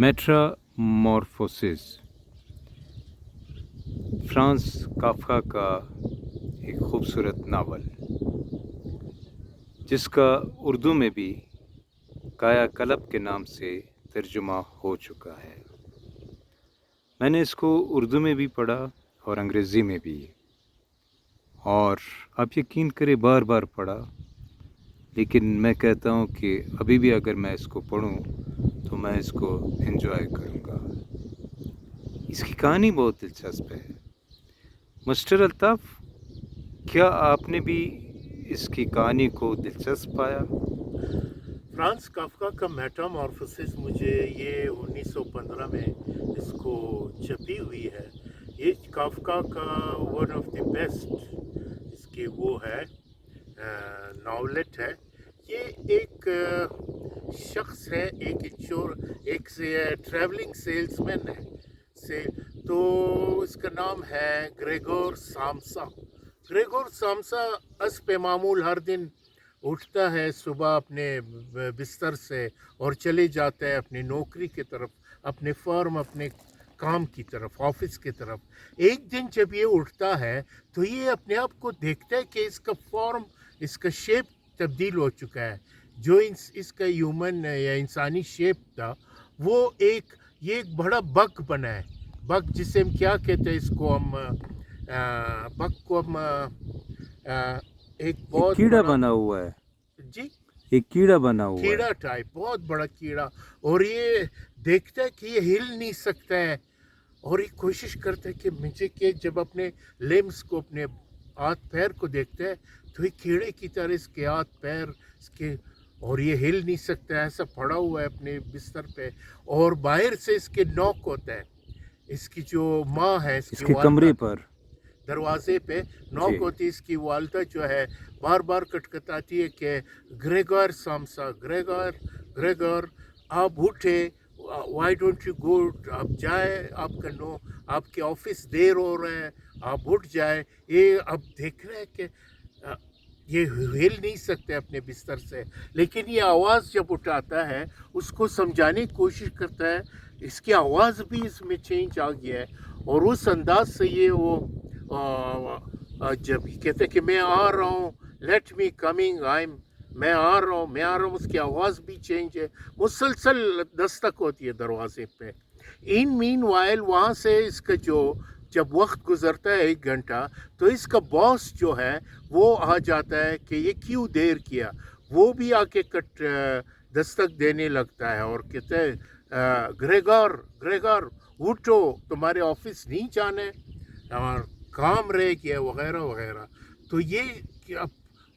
Metamorphosis France Kafka का एक खूबसूरत नावल जिसका उर्दू में भी कायाकल्प के नाम से तर्जुमा हो चुका है। मैंने इसको उर्दू में भी पढ़ा और अंग्रेज़ी में भी, और आप यकीन करें बार बार पढ़ा, लेकिन मैं कहता हूँ कि अभी भी अगर मैं इसको पढूं तो मैं इसको एंजॉय करूँगा। इसकी कहानी बहुत दिलचस्प है। मिस्टर अल्ताफ़, क्या आपने भी इसकी कहानी को दिलचस्प पाया? फ्रांस काफ्का का मेटामॉर्फोसिस मुझे ये 1915 में इसको छपी हुई है। ये काफ्का का वन ऑफ द बेस्ट इसके वो है नॉवलेट है। ये एक शख्स है, एक ट्रैवलिंग सेल्समैन है से तो इसका नाम है ग्रेगोर सामसा। ग्रेगोर सामसा अस पे मामूल हर दिन उठता है सुबह अपने बिस्तर से और चले जाता है अपनी नौकरी की तरफ, अपने फर्म, अपने काम की तरफ, ऑफिस की तरफ। एक दिन जब ये उठता है तो ये अपने आप को देखता है कि इसका फॉर्म, इसका शेप तब्दील हो चुका है। जो इसका ह्यूमन या इंसानी शेप था वो ये एक बड़ा बग बना है। बग जिसे हम क्या कहते हैं, इसको हम बग को हम एक बहुत कीड़ा बड़ा बना हुआ है। जी, एक कीड़ा बना हुआ है, कीड़ा टाइप, बहुत बड़ा कीड़ा। और ये देखता है कि ये हिल नहीं सकता है और ये कोशिश करता है कि मुझे के जब अपने लिम्स को, अपने हाथ पैर को देखता है तो ये कीड़े की तरह इसके हाथ पैर इसके, और ये हिल नहीं सकता है, ऐसा पड़ा हुआ है अपने बिस्तर पे। और बाहर से इसके नॉक होता है, इसकी जो माँ है, इसके कमरे पर दरवाजे पे नॉक जी। होती है। इसकी वालदा जो है बार बार खटखटाती है कि ग्रेगोर सामसा, ग्रेगोर ग्रेगोर आप उठे, वाई डोंट यू गो, आप जाए, आपका नो, आपके ऑफिस देर हो रहा है, आप उठ जाए। ये अब देख रहे हैं कि ये हिल नहीं सकते अपने बिस्तर से, लेकिन ये आवाज़ जब उठाता है उसको समझाने की कोशिश करता है। इसकी आवाज़ भी इसमें चेंज आ गया है और उस अंदाज से ये वो जब ये कहते हैं कि मैं आ रहा हूँ, लेट मी कमिंग, मैं आ रहा हूँ, मैं आ रहा हूँ, उसकी आवाज़ भी चेंज है। मुसलसल दस्तक होती है दरवाजे पे। इन मीन वाइल वहाँ से इसका जो जब वक्त गुजरता है 1 घंटा, तो इसका बॉस जो है वो आ जाता है कि ये क्यों देर किया। वो भी आके दस्तक देने लगता है और कहते हैं ग्रेगोर ग्रेगोर उठो, तुम्हारे ऑफिस नहीं जाने और काम रह गया वगैरह वगैरह। तो ये अब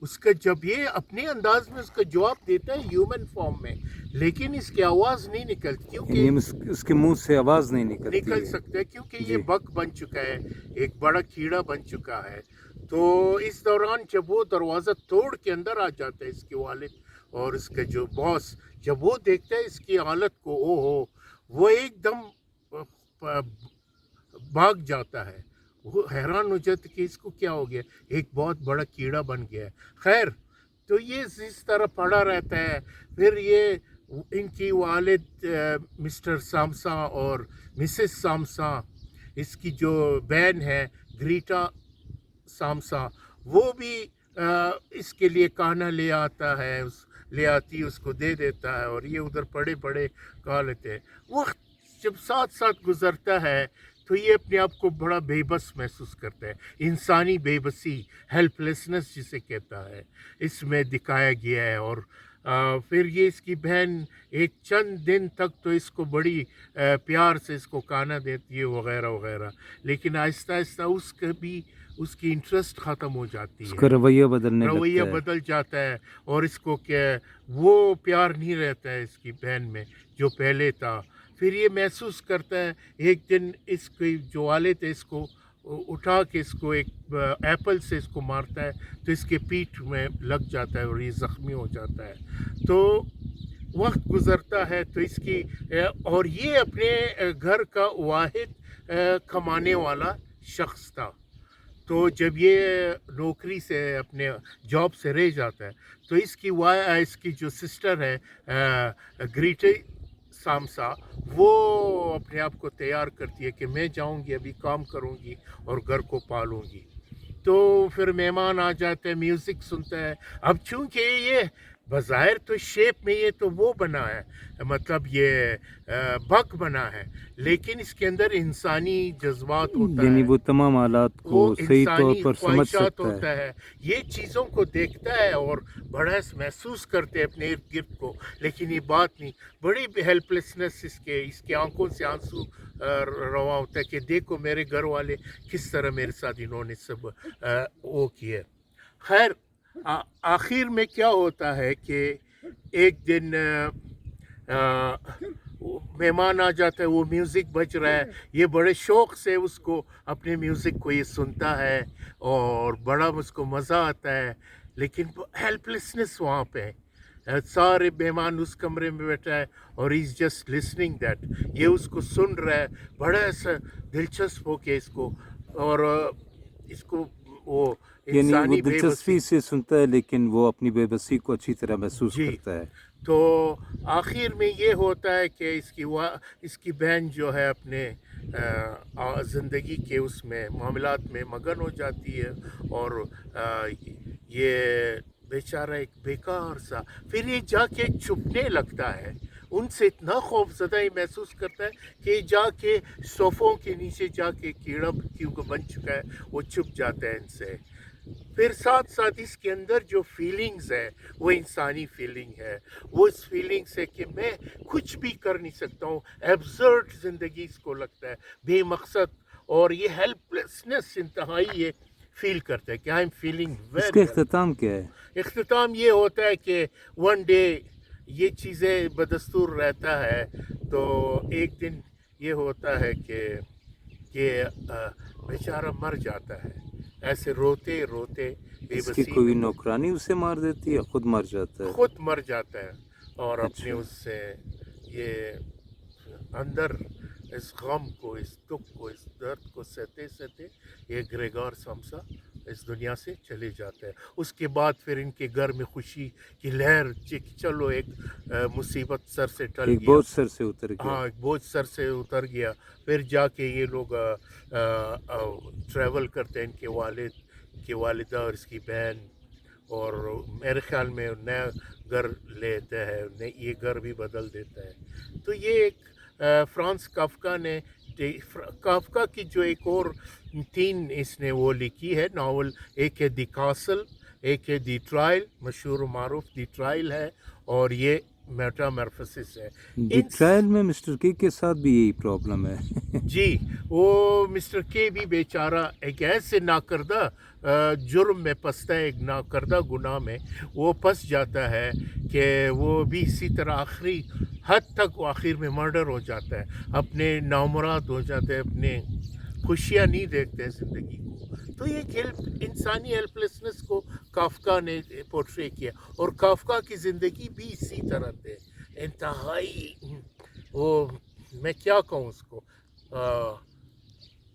उसका जब ये अपने अंदाज में उसका जवाब देता है ह्यूमन फॉर्म में, लेकिन इसकी आवाज़ नहीं निकलती क्योंकि उसके मुंह से आवाज़ नहीं निकल निकलती सकता है क्योंकि जी। ये बग बन चुका है, एक बड़ा कीड़ा बन चुका है। तो इस दौरान जब वो दरवाज़ा तोड़ के अंदर आ जाता है इसके वालिद और इसका जो बॉस, जब वो देखता है इसकी हालत को, ओहो, वो एकदम भाग जाता है। वो हैरान हो जाता है कि इसको क्या हो गया, एक बहुत बड़ा कीड़ा बन गया है। खैर, तो ये इस तरह पड़ा रहता है। फिर ये इनकी वालिद मिस्टर सामसा और मिसेस सामसा, इसकी जो बहन है ग्रीटा सामसा, वो भी इसके लिए खाना ले आता है, ले आती, उसको दे देता है और ये उधर पड़े पड़े खा लेते हैं। वक्त जब साथ साथ गुजरता है तो ये अपने आप को बड़ा बेबस महसूस करता है। इंसानी बेबसी, हेल्पलेसनेस जिसे कहता है, इसमें दिखाया गया है। और फिर ये इसकी बहन एक चंद दिन तक तो इसको बड़ी प्यार से इसको खाना देती है वगैरह वगैरह, लेकिन आहिस्ता आहिस्ता उसकी इंटरेस्ट ख़त्म हो जाती है, उसका रवैया बदलने रवैया लगता है। बदल जाता है और इसको क्या वो प्यार नहीं रहता है इसकी बहन में जो पहले था। फिर ये महसूस करता है, एक दिन इसके जो वालिद थे इसको उठा के इसको एक एप्पल से इसको मारता है तो इसके पीठ में लग जाता है और ये ज़ख्मी हो जाता है। तो वक्त गुज़रता है तो इसकी और ये अपने घर का वाहिद कमाने वाला शख्स था। तो जब ये नौकरी से, अपने जॉब से रह जाता है, तो इसकी जो सिस्टर है ग्रीटे सामसा वो अपने आप को तैयार करती है कि मैं जाऊंगी, अभी काम करूंगी और घर को पालूंगी। तो फिर मेहमान आ जाते हैं, म्यूज़िक सुनता है। अब चूंकि ये बज़ाहिर तो शेप में ये तो वो बना है, मतलब ये बक बना है, लेकिन इसके अंदर इंसानी जज्बात होता यानी है, वो तमाम हालात को वो सही तौर इंसानी पर समझ ख्वाहिशात सकता होता है। है। ये चीज़ों को देखता है और बड़ा महसूस करते हैं अपने इर्द गिर्द को, लेकिन ये बात नहीं, बड़ी हेल्पलेसनेस इसके आंखों से आंसू रवा होता है कि देखो मेरे घर वाले किस तरह मेरे साथ इन्होंने सब वो किए। खैर आखिर में क्या होता है कि एक दिन मेहमान आ जाता है, वो म्यूज़िक बज रहा है, ये बड़े शौक़ से उसको अपने म्यूज़िक को ये सुनता है और बड़ा उसको मज़ा आता है, लेकिन हेल्पलेसनेस वहाँ पे है। सारे मेहमान उस कमरे में बैठा है और he is just listening that, ये उसको सुन रहा है बड़ा ऐसा दिलचस्प हो के इसको, और इसको वो यानी वो इंसानी बेबसी। दिलचस्पी से सुनता है लेकिन वो अपनी बेबसी को अच्छी तरह महसूस जी, करता है। तो आखिर में ये होता है कि इसकी बहन जो है अपने ज़िंदगी के उसमें मामलात में मगन हो जाती है, और ये बेचारा एक बेकार सा फिर ये जाके छुपने लगता है, उनसे इतना खौफज़दा ही महसूस करता है कि जाके सोफ़ों के नीचे जाके कीड़ा क्योंकि बन चुका है वो छुप जाता है इनसे। फिर साथ साथ इसके अंदर जो फीलिंग्स है वो इंसानी फीलिंग है, वो इस फीलिंग से कि मैं कुछ भी कर नहीं सकता हूँ, एब्सर्ड ज़िंदगी इसको लगता है, बेमकसद, और ये हेल्पलेसनेस इंतहाई ये फील करता है कि आई एम फीलिंग इसका वेरी। इख्तिताम क्या है? इख्तिताम ये होता है कि वन डे ये चीज़ें बदस्तूर रहता है, तो एक दिन ये होता है कि बेचारा मर जाता है, ऐसे रोते रोते इसकी बेबसी कोई में नौकरानी उसे मार देती है, खुद मर जाता है? खुद मर जाता है, और अपने अच्छा। उससे ये अंदर इस गम को, इस दुख को, इस दर्द को सहते सहते ये ग्रेगोर समसा इस दुनिया से चले जाता है। उसके बाद फिर इनके घर में खुशी की लहर, चलो एक मुसीबत सर से टल एक गया, बोझ सर से उतर गया। हाँ एक बोझ सर से उतर गया। फिर जाके ये लोग ट्रैवल करते हैं, इनके वालिदा और इसकी बहन, और मेरे ख्याल में नया घर लेता है, ये घर भी बदल देता है। तो ये एक फ्रांस काफ्का ने काफ्का की जो एक और 3 इसने वो लिखी है नावल, एक है दी कासल, एक है दी ट्रायल, मशहूर मारूफ दी ट्रायल है, और ये मेटामॉर्फोसिस है। दी इन ट्रायल में मिस्टर के साथ भी यही प्रॉब्लम है। जी, वो मिस्टर के भी बेचारा एक ऐसे नाकर्दा जुर्म में फंसता है, एक नाकर्दा गुनाह में वो फंस जाता है कि वो भी इसी तरह आखिरी हद तक वो आखिर में मर्डर हो जाता है, अपने नामुराद हो जाते हैं, अपने खुशियाँ नहीं देखते हैं ज़िंदगी को। तो ये इंसानी हेल्पलेसनेस को काफ्का ने पोर्ट्रे किया, और काफ्का की ज़िंदगी भी इसी तरह थे, इंतहाई वो, मैं क्या कहूँ उसको,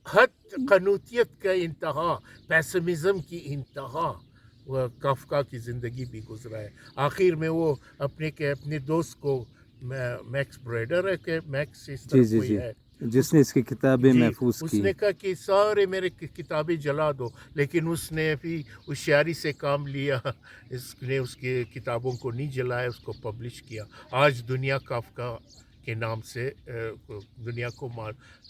हद कनूतियत का इंतहा, पेसिमिज़म की इंतहा, वह काफ्का की ज़िंदगी भी गुजरा है। आखिर में वो अपने दोस्त को, मैक्स ब्रेडर है कि मैक्स इस जी तरह जी कोई जी, है, जिसने इसकी किताबें जी, महफूज की। उसने कहा कि सारे मेरे किताबें जला दो, लेकिन उसने भी होशियारी से काम लिया, इसने उसकी किताबों को नहीं जलाया, उसको पब्लिश किया। आज दुनिया काफ्का के नाम से दुनिया को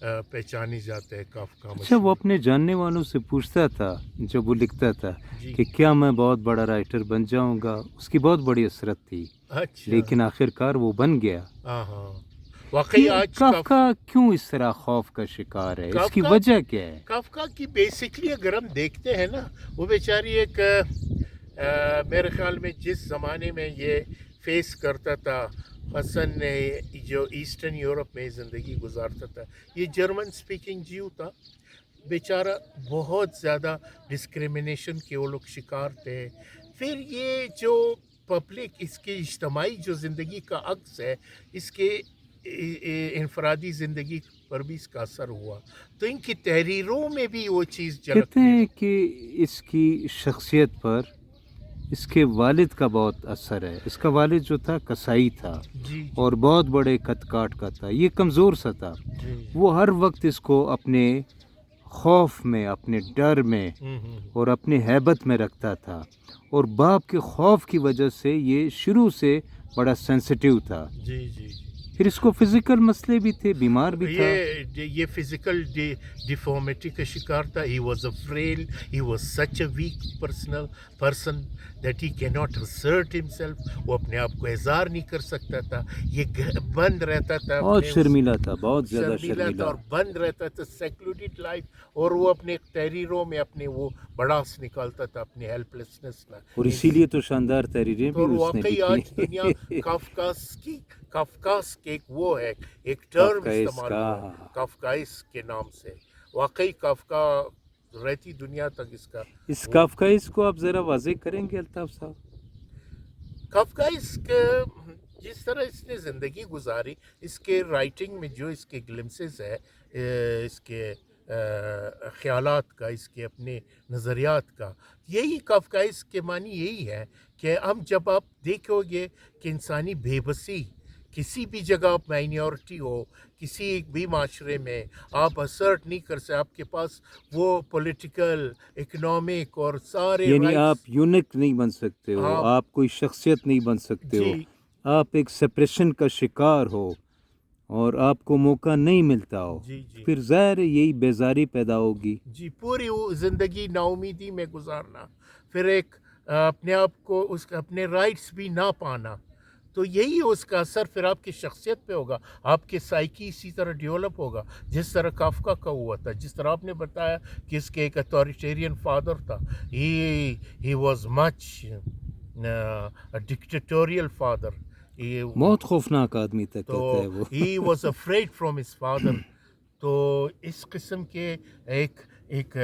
पहचानी जाता है, काफ्का अच्छा, वो मशहूर। अपने जानने वालों से पूछता था जब वो लिखता था जी, कि क्या मैं बहुत बड़ा राइटर बन जाऊंगा? उसकी बहुत बड़ी हसरत थी, अच्छा, लेकिन आखिरकार वो बन गया। हाँ हाँ, वाकई ये आज काफ्का क्यों इस तरह खौफ का शिकार है? इसकी काफ्का वजह क्या है? काफ्का की बेसिकली अगर हम देखते हैं ना, वो बेचारी एक मेरे ख्याल में जिस ज़माने में ये फेस करता था, हसन ने जो ईस्टर्न यूरोप में ज़िंदगी गुजारता था, ये जर्मन स्पीकिंग जीव था, बेचारा बहुत ज़्यादा डिस्क्रिमिनेशन के वो लोग शिकार थे। फिर ये जो पब्लिक, इसकी इज्तमाही जो ज़िंदगी का अक्स है, इसके इनफरादी ज़िंदगी पर भी इसका असर हुआ, तो इनकी तहरीरों में भी वो चीज़ कहते झलकने हैं लगी। कि इसकी शख्सियत पर اس کے والد کا بہت اثر ہے. اس کا والد جو تھا کسائی تھا جی اور بہت بڑے کت کاٹ کا تھا. یہ کمزور سا تھا. جی وہ ہر وقت اس کو اپنے خوف میں، اپنے ڈر میں اور اپنے ہیبت میں رکھتا تھا، اور باپ کے خوف کی وجہ سے یہ شروع سے بڑا سینسیٹیو تھا. جی جی پھر اس کو فزیکل مسئلے بھی تھے، بیمار بھی تھا. یہ فزیکل ڈیفارمیٹی کا شکار تھا. He was a frail, he was such a weak person that he کی ناٹ اسرٹ ہمسیلف. وہ اپنے آپ کو اظہار نہیں کر سکتا تھا. یہ بند رہتا تھا، بہت شرمیلا تھا، بہت زیادہ شرمیلا تھا شرمیلا. اور بند رہتا تھا. Secluded life. اور وہ اپنے تحریروں میں اپنے وہ بڑاس نکالتا تھا، اپنی ہیلپ لیسنس کا. اور اسی لیے تو شاندار تحریریں بھی اور اس نے واقعی آج دنیا لکھی. کافکاس کے ایک وہ ہے، ایک ٹرم کافکائس استعمال کا. ہوا ہے کافکائس کے نام سے. واقعی کافکا رہتی دنیا تک اس کا. اس کافکائس کو آپ ذرا واضح کریں گے الطاف صاحب؟ کافکائس کے جس طرح اس نے زندگی گزاری، اس کے رائٹنگ میں جو اس کے گلمسز ہے، اس کے خیالات کا، اس کے اپنے نظریات کا، یہی کافکائس کے معنی یہی ہے کہ جب آپ دیکھو گے کہ انسانی بے بسی، کسی بھی جگہ آپ مائنورٹی ہو، کسی بھی معاشرے میں آپ اسرٹ نہیں کر سکتے. آپ کے پاس وہ پولیٹیکل، اکنامک اور سارے یعنی رائٹس. آپ یونک نہیں بن سکتے ہو، آپ کوئی شخصیت نہیں بن سکتے ہو، جی آپ ایک سپریشن کا شکار ہو اور آپ کو موقع نہیں ملتا ہو. جی جی پھر ظاہر ہے یہی بیزاری پیدا ہوگی. جی پوری وہ زندگی نا امیدی میں گزارنا، پھر ایک اپنے آپ کو اپنے رائٹس بھی نہ پانا. تو یہی اس کا اثر پھر آپ کی شخصیت پہ ہوگا. آپ کے سائیکی اسی طرح ڈیولپ ہوگا جس طرح کافکا کا ہوا تھا. جس طرح آپ نے بتایا کہ اس کے ایک اتھارٹیرین فادر تھا. He was much dictatorial father. بہت خوفناک آدمی تھا تو کہتا ہے وہ. He was afraid from his father. تو اس قسم کے ایک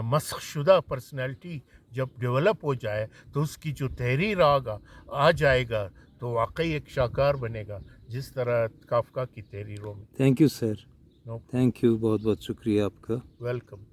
مسخ شدہ پرسنالٹی جب ڈیولپ ہو جائے تو اس کی جو تحریر آ جائے گا تو واقعی ایک شاہکار بنے گا، جس طرح کافکا کی تحریروں میں. Thank you sir, thank you, بہت بہت شکریہ آپ کا. ویلکم.